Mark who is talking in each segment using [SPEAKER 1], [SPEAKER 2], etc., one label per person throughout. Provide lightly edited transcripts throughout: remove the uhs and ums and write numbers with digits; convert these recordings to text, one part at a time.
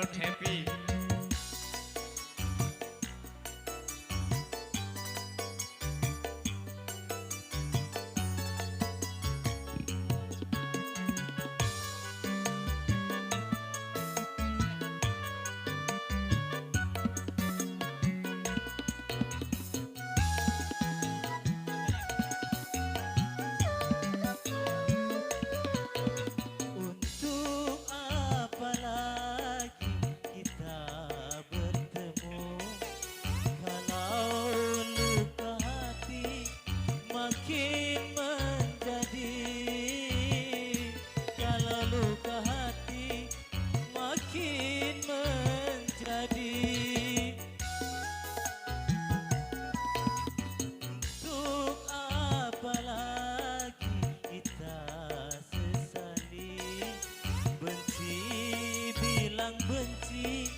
[SPEAKER 1] Not happy.
[SPEAKER 2] Untuk apa lagi kita bertemu kalau luka hati makin menjadi, kalau luka hati makin menjadi. Untuk apa lagi kita sesali, benci bilang benci,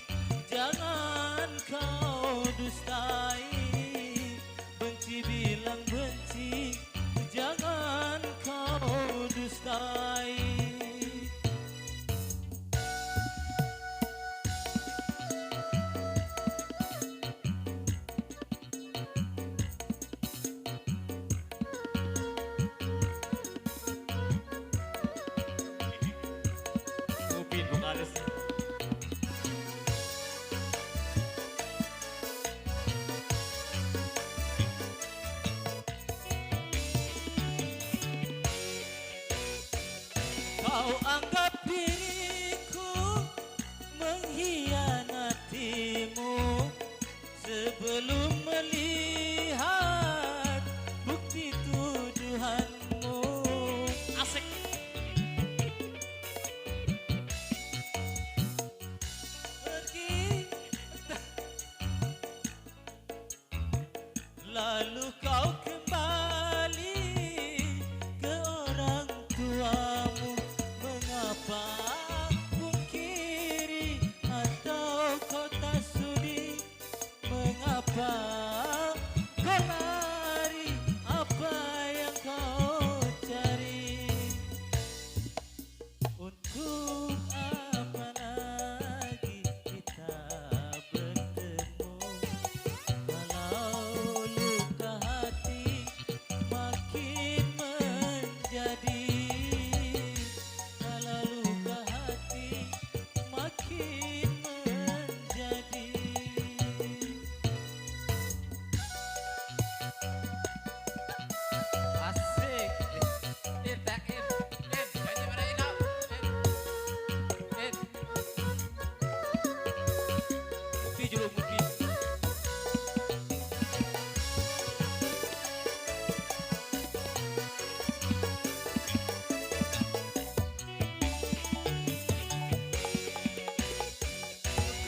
[SPEAKER 2] jangan kau dustai. Benci bilang benci, jangan kau dustai.
[SPEAKER 1] Upin vokalis.
[SPEAKER 2] Kau anggap diriku mengkhianatimu sebelum melihat bukti tuduhanmu.
[SPEAKER 1] Asik.
[SPEAKER 2] Pergi lalu kau kembali ke orang tuamu. Mengapa pungkiri atau kau tak sudi? Mengapa kau lari? Apa yang kau cari? Untuk apa lagi kita bertemu kalau luka hati makin menjadi, kalau luka hati makin menjadi.
[SPEAKER 1] Asik. Tak jangan pada inap.
[SPEAKER 2] Mungkin juga mungkin.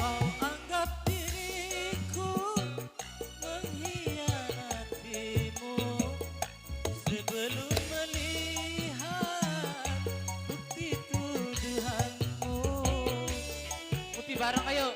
[SPEAKER 2] Kau anggap diriku mengkhianatimu sebelum melihat bukti tuduhanmu.
[SPEAKER 1] Putih bareng ayo.